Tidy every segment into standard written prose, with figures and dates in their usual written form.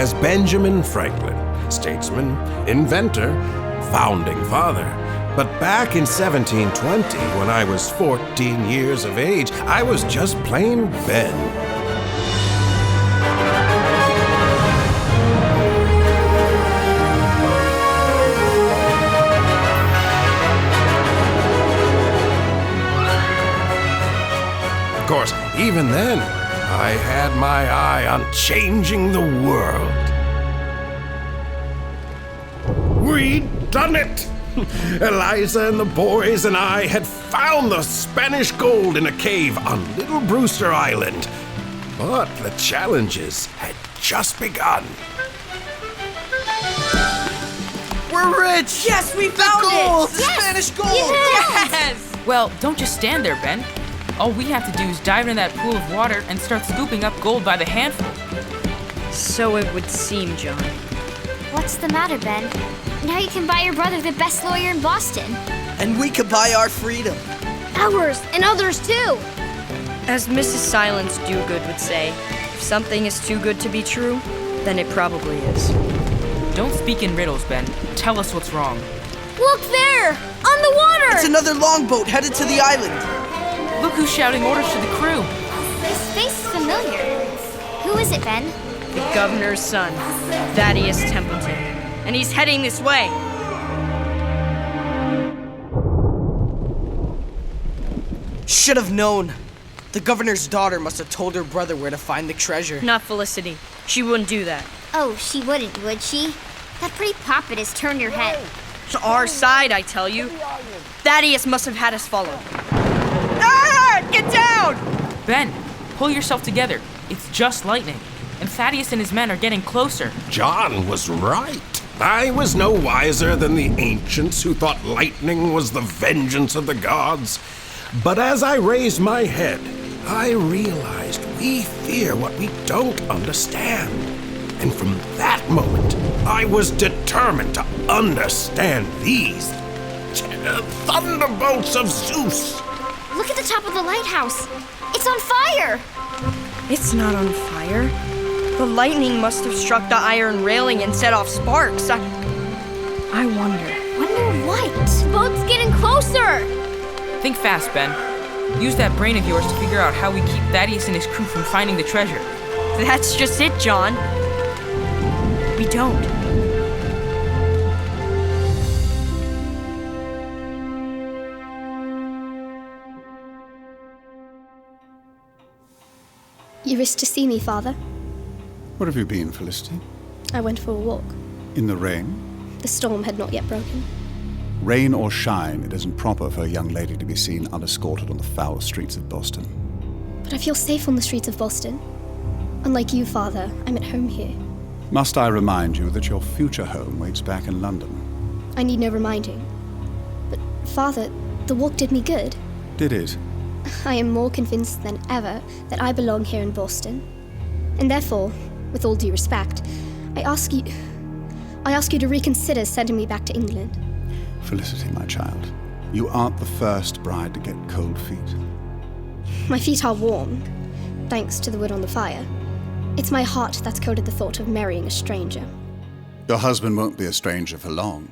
as Benjamin Franklin, statesman, inventor, founding father. But back in 1720, when I was 14 years of age, I was just plain Ben. Of course, even then, I had my eye on changing the world. We'd done it! Eliza and the boys and I had found the Spanish gold in a cave on Little Brewster Island. But the challenges had just begun. We're rich! Yes, we found gold! it! The Spanish gold! Yes! Well, don't just stand there, Ben. All we have to do is dive into that pool of water and start scooping up gold by the handful. So it would seem, John. What's the matter, Ben? Now you can buy your brother the best lawyer in Boston. And we could buy our freedom. Ours, and others too. As Mrs. Silence Dogood would say, if something is too good to be true, then it probably is. Don't speak in riddles, Ben. Tell us what's wrong. Look there! On the water! It's another longboat headed to the island. Look who's shouting orders to the crew. His face is familiar. Who is it, Ben? The governor's son, Thaddeus Templeton. And he's heading this way. Should have known. The governor's daughter must have told her brother where to find the treasure. Not Felicity. She wouldn't do that. Oh, she wouldn't, would she? That pretty poppet has turned her head. To our side, I tell you. Thaddeus must have had us followed. Ah! Get down! Ben, pull yourself together. It's just lightning. And Thaddeus and his men are getting closer. John was right. I was no wiser than the ancients who thought lightning was the vengeance of the gods. But as I raised my head, I realized we fear what we don't understand. And from that moment, I was determined to understand these Thunderbolts of Zeus. Look at the top of the lighthouse. It's on fire! It's not on fire. The lightning must have struck the iron railing and set off sparks. I wonder. Wonder what? The boat's getting closer! Think fast, Ben. Use that brain of yours to figure out how we keep Thaddeus and his crew from finding the treasure. That's just it, John. We don't. You wish to see me, Father? Where have you been, Felicity? I went for a walk. In the rain? The storm had not yet broken. Rain or shine, it isn't proper for a young lady to be seen unescorted on the foul streets of Boston. But I feel safe on the streets of Boston. Unlike you, Father, I'm at home here. Must I remind you that your future home waits back in London? I need no reminding. But, Father, the walk did me good. Did it? I am more convinced than ever that I belong here in Boston. And therefore, with all due respect, I ask you to reconsider sending me back to England. Felicity, my child, you aren't the first bride to get cold feet. My feet are warm, thanks to the wood on the fire. It's my heart that's coded the thought of marrying a stranger. Your husband won't be a stranger for long.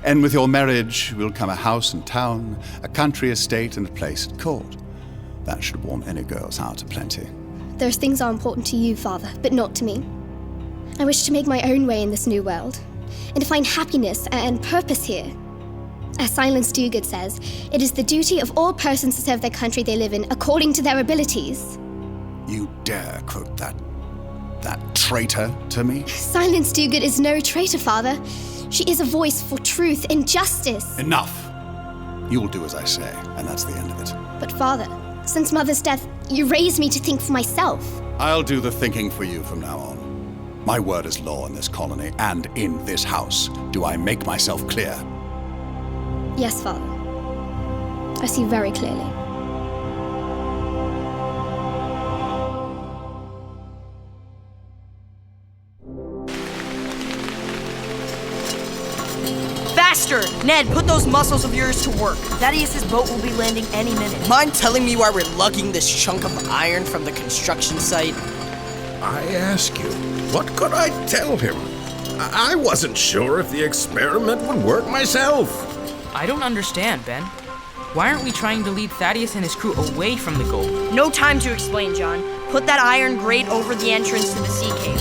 And with your marriage will come a house in town, a country estate, and a place at court. That should warm any girl's heart aplenty. Those things are important to you, Father, but not to me. I wish to make my own way in this new world, and to find happiness and purpose here. As Silence Dogood says, it is the duty of all persons to serve their country they live in according to their abilities. You dare quote that traitor to me? Silence Dogood is no traitor, Father. She is a voice for truth and justice. Enough! You will do as I say, and that's the end of it. But Father, since Mother's death, you raised me to think for myself. I'll do the thinking for you from now on. My word is law in this colony and in this house. Do I make myself clear? Yes, Father. I see very clearly. Faster! Ned, put those muscles of yours to work. Thaddeus's boat will be landing any minute. Mind telling me why we're lugging this chunk of iron from the construction site? I ask you, what could I tell him? I wasn't sure if the experiment would work myself. I don't understand, Ben. Why aren't we trying to lead Thaddeus and his crew away from the gold? No time to explain, John. Put that iron grate over the entrance to the sea cave.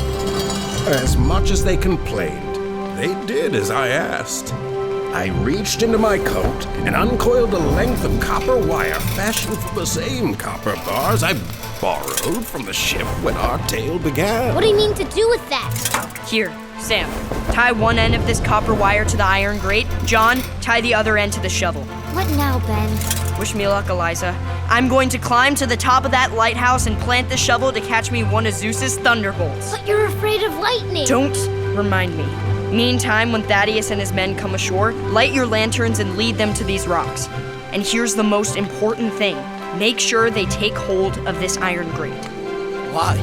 As much as they complained, they did as I asked. I reached into my coat and uncoiled a length of copper wire fashioned from the same copper bars I borrowed from the ship when our tale began. What do you mean to do with that? Here, Sam, tie one end of this copper wire to the iron grate. John, tie the other end to the shovel. What now, Ben? Wish me luck, Eliza. I'm going to climb to the top of that lighthouse and plant the shovel to catch me one of Zeus's Thunderbolts. But you're afraid of lightning. Don't remind me. Meantime, when Thaddeus and his men come ashore, light your lanterns and lead them to these rocks. And here's the most important thing. Make sure they take hold of this iron grate. Why?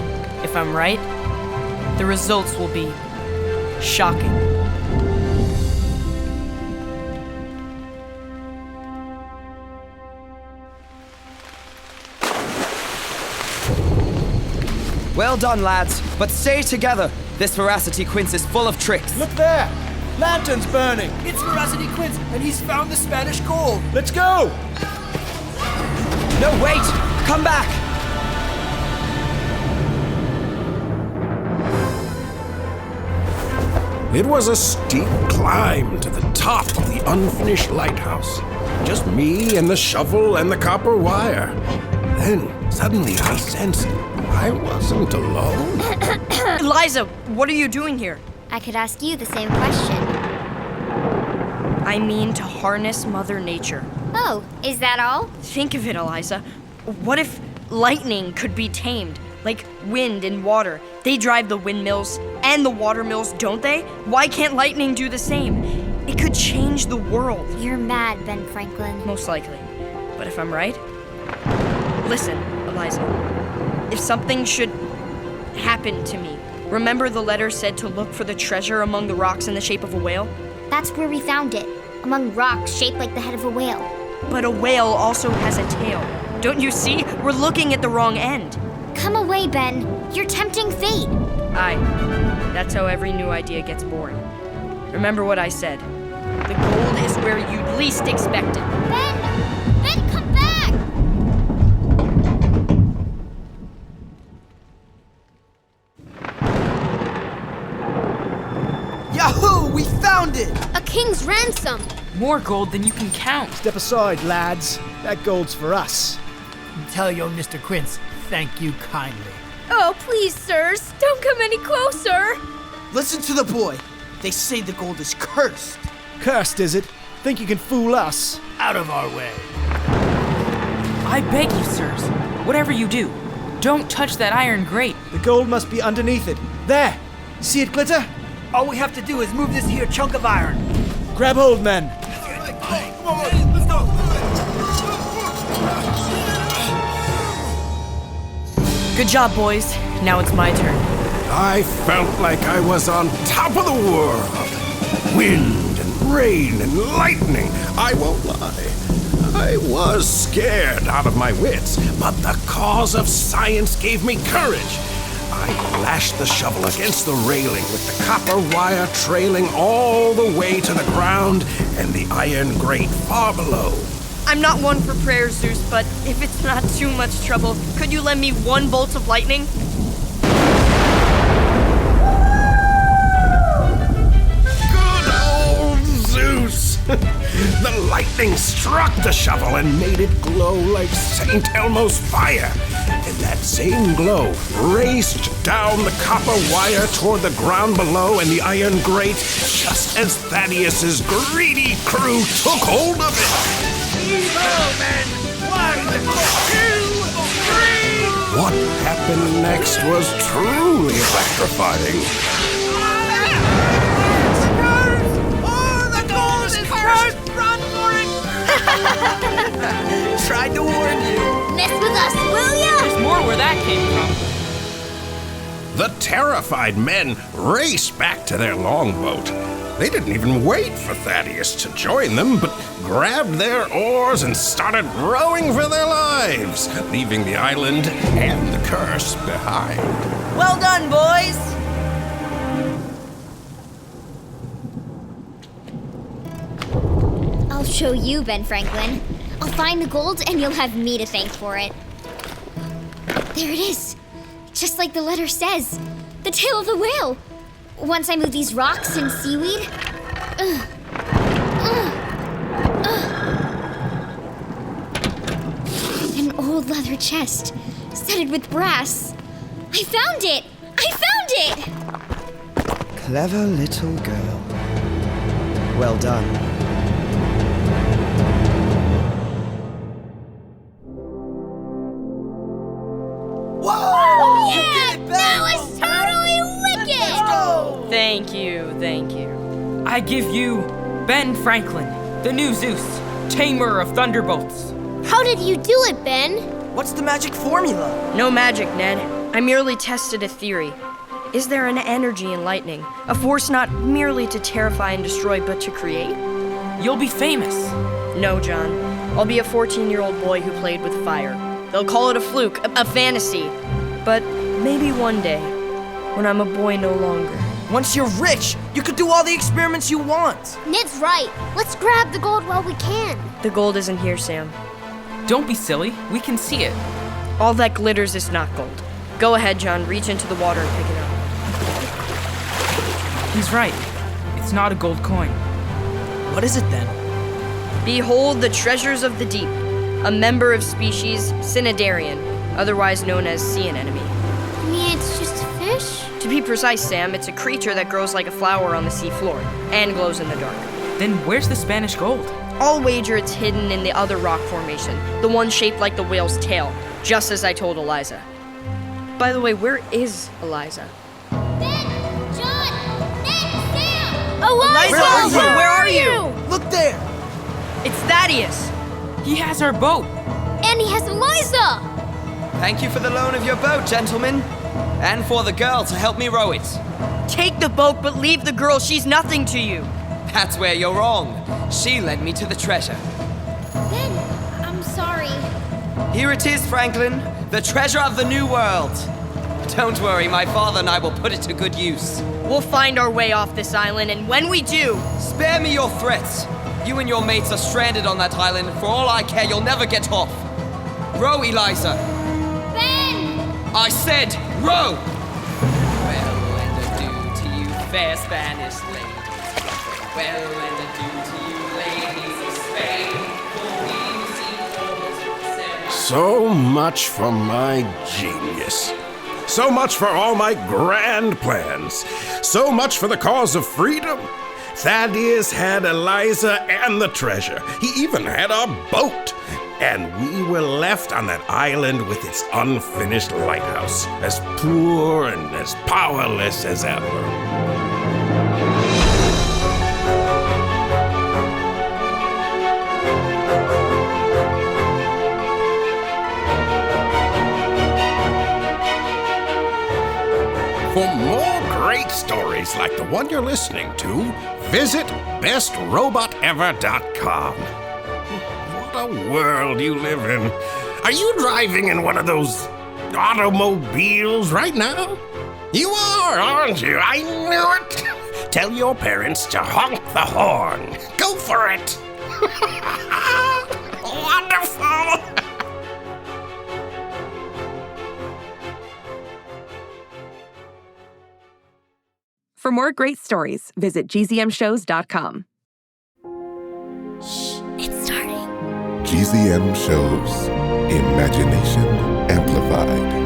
If I'm right, the results will be shocking. Well done, lads, but stay together. This Veracity Quince is full of tricks. Look there! Lantern's burning! It's Veracity Quince, and he's found the Spanish gold. Let's go! No, wait! Come back! It was a steep climb to the top of the unfinished lighthouse. Just me and the shovel and the copper wire. Then, suddenly I sensed I wasn't alone. Eliza, what are you doing here? I could ask you the same question. I mean to harness Mother Nature. Oh, is that all? Think of it, Eliza. What if lightning could be tamed? Like wind and water. They drive the windmills and the water mills, don't they? Why can't lightning do the same? It could change the world. You're mad, Ben Franklin. Most likely. But if I'm right? Listen, Eliza. If something should happen to me, remember the letter said to look for the treasure among the rocks in the shape of a whale? That's where we found it. Among rocks shaped like the head of a whale. But a whale also has a tail. Don't you see? We're looking at the wrong end. Come away, Ben. You're tempting fate. Aye. That's how every new idea gets born. Remember what I said. The gold is where you'd least expect it. Ben! Ben, come back! Yahoo! We found it! A king's ransom! More gold than you can count. Step aside, lads. That gold's for us. Tell your Mr. Quince, thank you kindly. Oh, please, sirs, don't come any closer! Listen to the boy. They say the gold is cursed. Cursed, is it? Think you can fool us? Out of our way. I beg you, sirs, whatever you do, don't touch that iron grate. The gold must be underneath it. There! See it glitter? All we have to do is move this here chunk of iron. Grab hold, men. Good job, boys. Now it's my turn. I felt like I was on top of the world. Wind and rain and lightning. I won't lie. I was scared out of my wits, but the cause of science gave me courage. I lashed the shovel against the railing with the copper wire trailing all the way to the ground and the iron grate far below. I'm not one for prayers, Zeus, but if it's not too much trouble, could you lend me one bolt of lightning? Good old Zeus! The lightning struck the shovel and made it glow like St. Elmo's fire. And that same glow raced down the copper wire toward the ground below and the iron grate just as Thaddeus's greedy crew took hold of it. What happened next was truly electrifying. The gold is cursed! Run for it! Tried to warn you. Mess with us, will ya? There's more where that came from. The terrified men raced back to their longboat. They didn't even wait for Thaddeus to join them, but grabbed their oars and started rowing for their lives, leaving the island and the curse behind. Well done, boys! show you, Ben Franklin. I'll find the gold and you'll have me to thank for it. There it is. Just like the letter says. The tail of the whale. Once I move these rocks and seaweed... An old leather chest, studded with brass. I found it! I found it! Clever little girl. Well done. Whoa! Yeah! That was totally wicked! Thank you, thank you. I give you Ben Franklin, the new Zeus, tamer of Thunderbolts. How did you do it, Ben? What's the magic formula? No magic, Ned. I merely tested a theory. Is there an energy in lightning? A force not merely to terrify and destroy, but to create? You'll be famous. No, John. I'll be a 14-year-old boy who played with fire. They'll call it a fluke, a fantasy. But maybe one day, when I'm a boy no longer. Once you're rich, you could do all the experiments you want. Ned's right. Let's grab the gold while we can. The gold isn't here, Sam. Don't be silly. We can see it. All that glitters is not gold. Go ahead, John. Reach into the water and pick it up. He's right. It's not a gold coin. What is it then? Behold the treasures of the deep. A member of species Cnidarian, otherwise known as sea anemone. You mean it's just a fish? To be precise, Sam, it's a creature that grows like a flower on the sea floor and glows in the dark. Then where's the Spanish gold? I'll wager it's hidden in the other rock formation, the one shaped like the whale's tail, just as I told Eliza. By the way, where is Eliza? Ben, John, Ned, Sam! Eliza! Where are you? Look there! It's Thaddeus! He has our boat. And he has Eliza! Thank you for the loan of your boat, gentlemen. And for the girl to help me row it. Take the boat, but leave the girl. She's nothing to you. That's where you're wrong. She led me to the treasure. Ben, I'm sorry. Here it is, Franklin. The treasure of the New World. Don't worry, my father and I will put it to good use. We'll find our way off this island, and when we do... Spare me your threats. You and your mates are stranded on that island. For all I care, you'll never get off. Row, Eliza. Ben! I said row! Well and adieu to you, fair Spanish ladies. Well and adieu to you, ladies of Spain. So much for my genius. So much for all my grand plans. So much for the cause of freedom. Thaddeus had Eliza and the treasure. He even had a boat. And we were left on that island with its unfinished lighthouse, as poor and as powerless as ever. For more great stories like the one you're listening to, visit bestrobotever.com. What a world you live in. Are you driving in one of those automobiles right now? You are, aren't you? I knew it. Tell your parents to honk the horn. Go for it. Wonderful. For more great stories, visit gzmshows.com. It's starting. GZM Shows. Imagination Amplified.